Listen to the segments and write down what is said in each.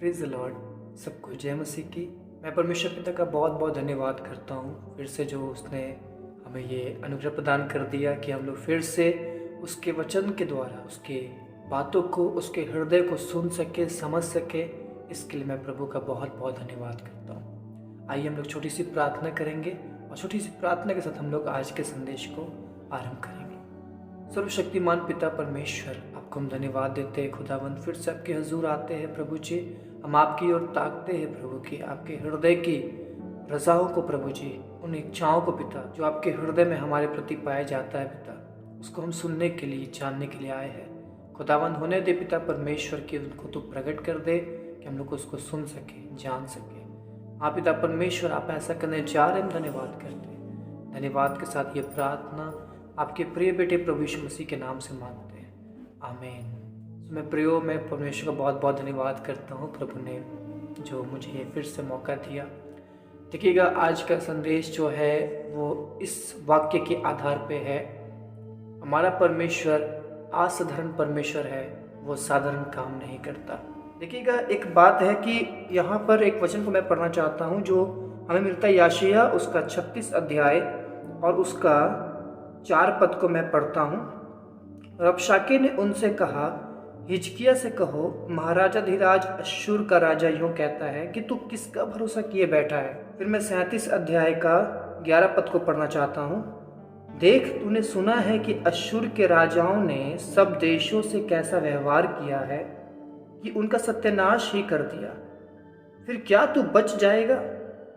Praise the Lord. सबको जय मसीह की। मैं परमेश्वर पिता का बहुत बहुत धन्यवाद करता हूँ फिर से जो उसने हमें ये अनुग्रह प्रदान कर दिया कि हम लोग फिर से उसके वचन के द्वारा उसके बातों को, उसके हृदय को सुन सके, समझ सके। इसके लिए मैं प्रभु का बहुत बहुत धन्यवाद करता हूँ। आइए हम लोग छोटी सी प्रार्थना करेंगे और छोटी सी प्रार्थना के साथ हम लोग आज के संदेश को आरंभ करेंगे। सर्वशक्तिमान पिता परमेश्वर, आपको हम धन्यवाद देते हैं खुदावंद। फिर से आपके हजूर आते हैं प्रभु जी, हम आपकी ओर ताकते हैं प्रभु की, आपके हृदय की रजाओं को प्रभु जी, उन इच्छाओं को पिता जो आपके हृदय में हमारे प्रति पाया जाता है पिता, उसको हम सुनने के लिए, जानने के लिए आए हैं। खुदावंद होने दे पिता परमेश्वर की, उनको तो प्रकट कर दे कि हम लोग उसको सुन सके, जान सके। हाँ पिता परमेश्वर, आप ऐसा करने जा रहे, हम धन्यवाद करते हैं। धन्यवाद के साथ ये प्रार्थना आपके प्रिय बेटे प्रभु यीशु मसीह के नाम से मांगते हैं, आमीन। मैं परमेश्वर का बहुत बहुत धन्यवाद करता हूँ, प्रभु ने जो मुझे फिर से मौका दिया। देखिएगा, आज का संदेश जो है वो इस वाक्य के आधार पे है। हमारा परमेश्वर असाधारण परमेश्वर है, वो साधारण काम नहीं करता। देखिएगा, एक बात है कि यहाँ पर एक वचन को मैं पढ़ना चाहता हूँ जो हमें मिलता है यशायाह उसका 36 अध्याय और उसका 4 पद को मैं पढ़ता हूँ। रबशाके ने उनसे कहा, हिजकिय्याह से कहो, महाराजा धीराज अश्शूर का राजा यूँ कहता है कि तू किसका भरोसा किए बैठा है। फिर मैं 37 अध्याय का 11 पद को पढ़ना चाहता हूँ। देख, तूने सुना है कि अश्शूर के राजाओं ने सब देशों से कैसा व्यवहार किया है कि उनका सत्यानाश ही कर दिया। फिर क्या तू बच जाएगा?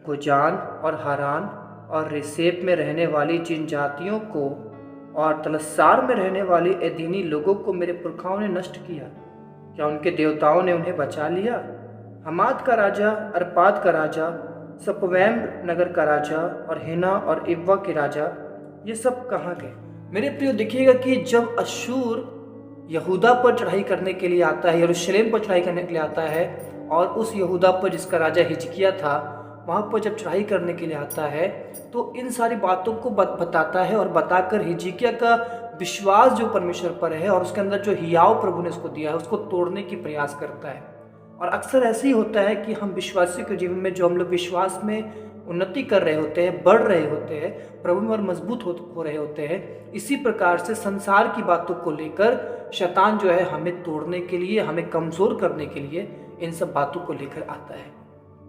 गोजान और हारान और रेसेप में रहने वाली जिन जातियों को और तलस्सार में रहने वाले एदीनी लोगों को मेरे पुरखाओं ने नष्ट किया, क्या उनके देवताओं ने उन्हें बचा लिया? हमाद का राजा, अरपाद का राजा, सपवैम नगर का राजा और हिना और इव्वा के राजा, ये सब कहाँ गए? मेरे प्रियो, देखिएगा कि जब अश्शूर यहूदा पर चढ़ाई करने के लिए आता है, यरूशलेम पर चढ़ाई करने के लिए आता है, और उस यहूदा पर जिसका राजा हिजकिय्याह था, वहाँ पर जब चढ़ाई करने के लिए आता है तो इन सारी बातों को बताता है और बताकर हिजकिय्याह का विश्वास जो परमेश्वर पर है और उसके अंदर जो हियाव प्रभु ने उसको दिया है उसको तोड़ने की प्रयास करता है। और अक्सर ऐसे ही होता है कि हम विश्वासी के जीवन में जो हम लोग विश्वास में उन्नति कर रहे होते हैं, बढ़ रहे होते हैं, प्रभु में और मजबूत हो रहे होते हैं, इसी प्रकार से संसार की बातों को लेकर शैतान जो है हमें तोड़ने के लिए, हमें कमज़ोर करने के लिए इन सब बातों को लेकर आता है।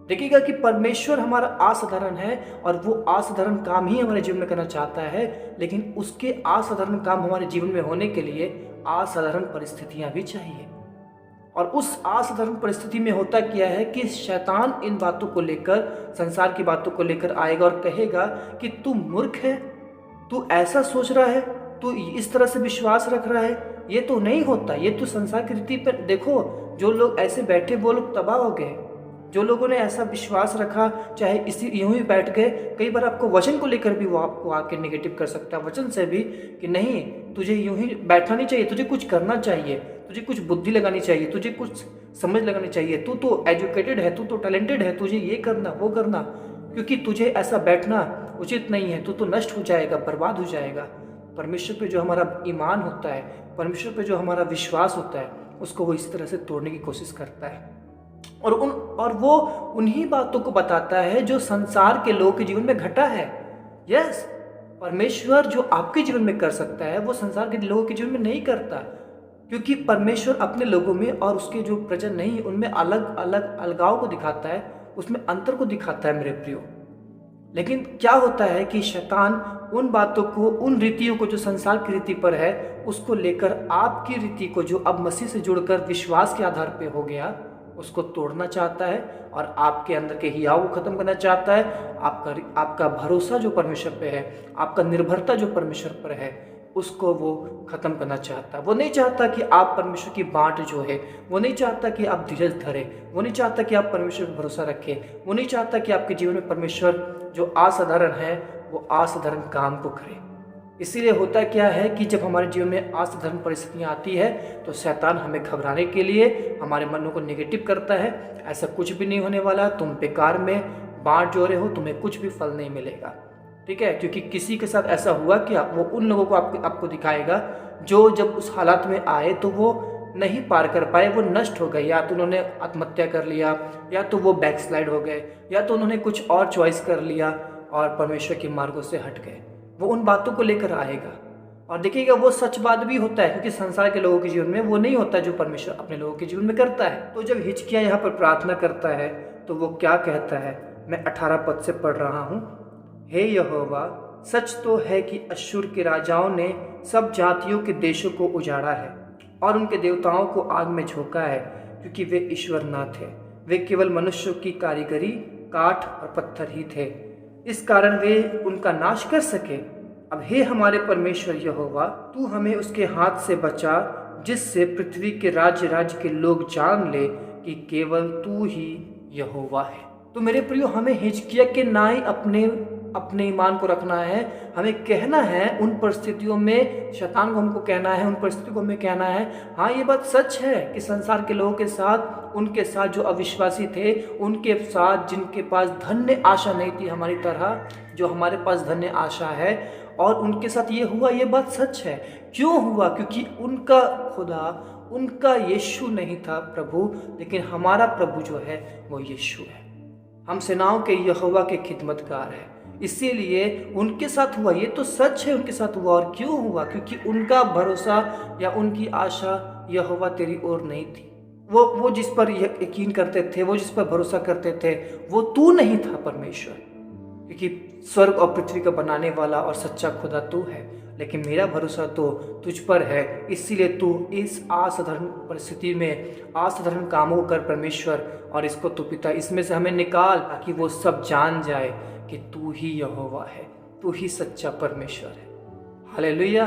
देखिएगा कि परमेश्वर हमारा असाधारण है और वो असाधारण काम ही हमारे जीवन में करना चाहता है, लेकिन उसके असाधारण काम हमारे जीवन में होने के लिए असाधारण परिस्थितियां भी चाहिए। और उस असाधारण परिस्थिति में होता क्या है कि शैतान इन बातों को लेकर, संसार की बातों को लेकर आएगा और कहेगा कि तू मूर्ख है, तू ऐसा सोच रहा है, तू इस तरह से विश्वास रख रहा है, ये तो नहीं होता, ये तो संसार की रीति पर देखो। जो लोग ऐसे बैठे वो लोग तबाह हो गए। जो लोगों ने ऐसा विश्वास रखा, चाहे इसी यूं ही बैठ गए। कई बार आपको वचन को लेकर भी वो आपको आके नेगेटिव कर सकता है, वचन से भी, कि नहीं, तुझे यूं ही बैठना नहीं चाहिए, तुझे कुछ करना चाहिए, तुझे कुछ बुद्धि लगानी चाहिए, तुझे कुछ समझ लगानी चाहिए, तू तो एजुकेटेड है, तू तो टैलेंटेड है, तुझे ये करना वो करना, क्योंकि तुझे ऐसा बैठना उचित नहीं है, तू तो नष्ट हो जाएगा, बर्बाद हो जाएगा। परमेश्वर पे जो हमारा ईमान होता है, परमेश्वर पे जो हमारा विश्वास होता है, उसको वो इस तरह से तोड़ने की कोशिश करता है। और वो उन्हीं बातों को बताता है जो संसार के लोगों के जीवन में घटा है। यस, परमेश्वर जो आपके जीवन में कर सकता है वो संसार के लोगों के जीवन में नहीं करता, क्योंकि परमेश्वर अपने लोगों में और उसके जो प्रजा नहीं, उनमें अलग अलग अलगाव को दिखाता है, उसमें अंतर को दिखाता है मेरे प्रियो। लेकिन क्या होता है कि शैतान उन बातों को, उन रीतियों को जो संसार की रीति पर है, उसको लेकर आपकी रीति को जो अब मसीह से जुड़कर विश्वास के आधार पर हो गया, उसको तोड़ना चाहता है और आपके अंदर के हियाव को खत्म करना चाहता है। आपका भरोसा जो परमेश्वर पे है, आपका निर्भरता जो परमेश्वर पर है, उसको वो खत्म करना चाहता है। वो नहीं चाहता कि आप परमेश्वर की बाट जो है, वो नहीं चाहता कि आप धीरज धरे, वो नहीं चाहता कि आप परमेश्वर पर भरोसा रखें, वो नहीं चाहता कि आपके जीवन में परमेश्वर जो असाधारण है वो असाधारण काम को करे। इसीलिए होता क्या है कि जब हमारे जीवन में असाधारण परिस्थितियाँ आती है तो शैतान हमें घबराने के लिए हमारे मनों को नेगेटिव करता है। ऐसा कुछ भी नहीं होने वाला, तुम बेकार में बाँट जोड़े हो, तुम्हें कुछ भी फल नहीं मिलेगा। ठीक है, क्योंकि किसी के साथ ऐसा हुआ कि वो उन लोगों को आपको दिखाएगा जो जब उस हालात में आए तो वो नहीं पार कर पाए, वो नष्ट हो गए। या तो उन्होंने आत्महत्या कर लिया, या तो वो बैकस्लाइड हो गए, या तो उन्होंने कुछ और चॉइस कर लिया और परमेश्वर के मार्गों से हट गए। वो उन बातों को लेकर आएगा। और देखिएगा वो सच बात भी होता है, क्योंकि संसार के लोगों के जीवन में वो नहीं होता जो परमेश्वर अपने लोगों के जीवन में करता है। तो जब हिजकिय्याह यहाँ पर प्रार्थना करता है तो वो क्या कहता है, मैं 18 पद से पढ़ रहा हूँ। हे यहोवा, सच तो है कि अश्शूर के राजाओं ने सब जातियों के देशों को उजाड़ा है और उनके देवताओं को आग में झोंका है, क्योंकि वे ईश्वर न थे, वे केवल मनुष्यों की कारीगरी, काठ और पत्थर ही थे, इस कारण वे उनका नाश कर सके। अब हे हमारे परमेश्वर यहोवा, तू हमें उसके हाथ से बचा, जिससे पृथ्वी के राज्य राज्य के लोग जान ले कि केवल तू ही यहोवा है। तो मेरे प्रियो, हमें हिजकिय्याह के ना ही अपने ईमान को रखना है, हमें कहना है उन परिस्थितियों में, शैतान को हमको कहना है, उन परिस्थितियों को हमें कहना है, हाँ ये बात सच है कि संसार के लोगों के साथ, उनके साथ जो अविश्वासी थे, उनके साथ जिनके पास धन्य आशा नहीं थी हमारी तरह, जो हमारे पास धन्य आशा है, और उनके साथ ये हुआ, ये बात सच है। क्यों हुआ? क्योंकि उनका खुदा, उनका यीशु नहीं था प्रभु, लेकिन हमारा प्रभु जो है वो यीशु है। हम सेनाओं के यहोवा के खिदमतगार हैं, इसीलिए उनके साथ हुआ, ये तो सच है, उनके साथ हुआ। और क्यों हुआ? क्योंकि उनका भरोसा या उनकी आशा यहोवा तेरी ओर नहीं थी। वो जिस पर यकीन करते थे, वो जिस पर भरोसा करते थे, वो तू नहीं था परमेश्वर, क्योंकि स्वर्ग और पृथ्वी का बनाने वाला और सच्चा खुदा तू है। लेकिन मेरा भरोसा तो तुझ पर है, इसीलिए तू इस असाधारण परिस्थिति में असाधारण कामों कर परमेश्वर, और इसको तू पिता इसमें से हमें निकाल, ताकि वो सब जान जाए कि तू ही यहोवा है, तू ही सच्चा परमेश्वर है। हालेलुया।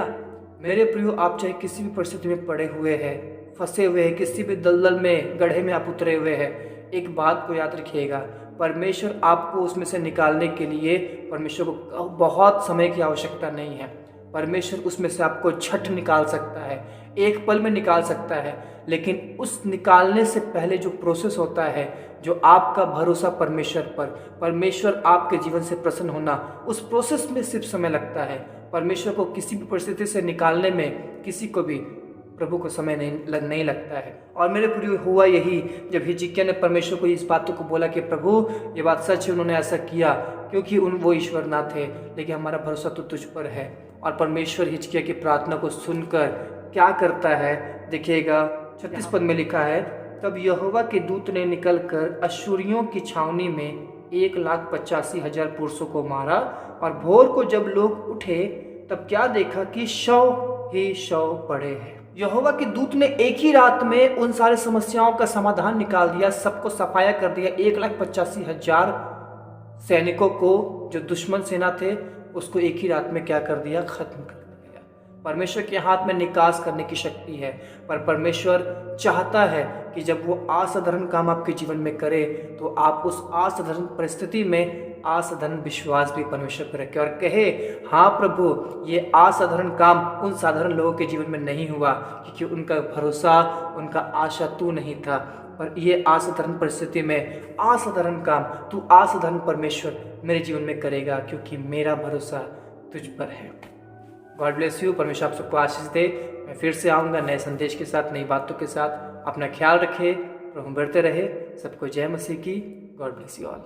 मेरे प्रियो, आप चाहे किसी भी परिस्थिति में पड़े हुए हैं, फंसे हुए हैं, किसी भी दलदल में, गड्ढे में आप उतरे हुए हैं, एक बात को याद रखिएगा, परमेश्वर आपको उसमें से निकालने के लिए, परमेश्वर को बहुत समय की आवश्यकता नहीं है। परमेश्वर उसमें से आपको झट निकाल सकता है, एक पल में निकाल सकता है। लेकिन उस निकालने से पहले जो प्रोसेस होता है, जो आपका भरोसा परमेश्वर पर, परमेश्वर आपके जीवन से प्रसन्न होना, उस प्रोसेस में सिर्फ समय लगता है। परमेश्वर को किसी भी परिस्थिति से निकालने में किसी को भी, प्रभु को समय नहीं लगता है। और मेरे प्रिय, हुआ यही जब हिजकिय्याह ने परमेश्वर को इस बातों को बोला कि प्रभु ये बात सच है, उन्होंने ऐसा किया क्योंकि वो ईश्वर ना थे, लेकिन हमारा भरोसा तो तुझ पर है। और परमेश्वर हिजकिय्याह की प्रार्थना को सुनकर क्या करता है, देखिएगा 36 पद में लिखा है, तब यहोवा के दूत ने निकलकर अश्शूरियों की छावनी में 1,85,000 पुरुषों को मारा। और भोर को जब लोग उठे तब क्या देखा कि शव ही शव पड़े हैं। यहोवा के दूत ने एक ही रात में उन सारे समस्याओं का समाधान निकाल दिया, सबको सफाया कर दिया। 1,85,000 सैनिकों को, जो दुश्मन सेना थे, उसको एक ही रात में क्या कर दिया, खत्म कर दिया। परमेश्वर के हाथ में निकास करने की शक्ति है, पर परमेश्वर चाहता है कि जब वो असाधारण काम आपके जीवन में करे तो आप उस असाधारण परिस्थिति में असाधारण विश्वास भी परमेश्वर पर रखें और कहे, हाँ प्रभु, ये असाधारण काम उन साधारण लोगों के जीवन में नहीं हुआ, क्योंकि उनका भरोसा, उनका आशा तू नहीं था, पर ये असाधारण परिस्थिति में असाधारण काम तू, असाधारण परमेश्वर मेरे जीवन में करेगा, क्योंकि मेरा भरोसा तुझ पर है। God bless you. परमेश्वर आप सबको आशीष दे। मैं फिर से आऊँगा नए संदेश के साथ, नई बातों के साथ। अपना ख्याल रखें, प्रभु बढ़ते रहे। सबको जय मसीह की। God bless you all.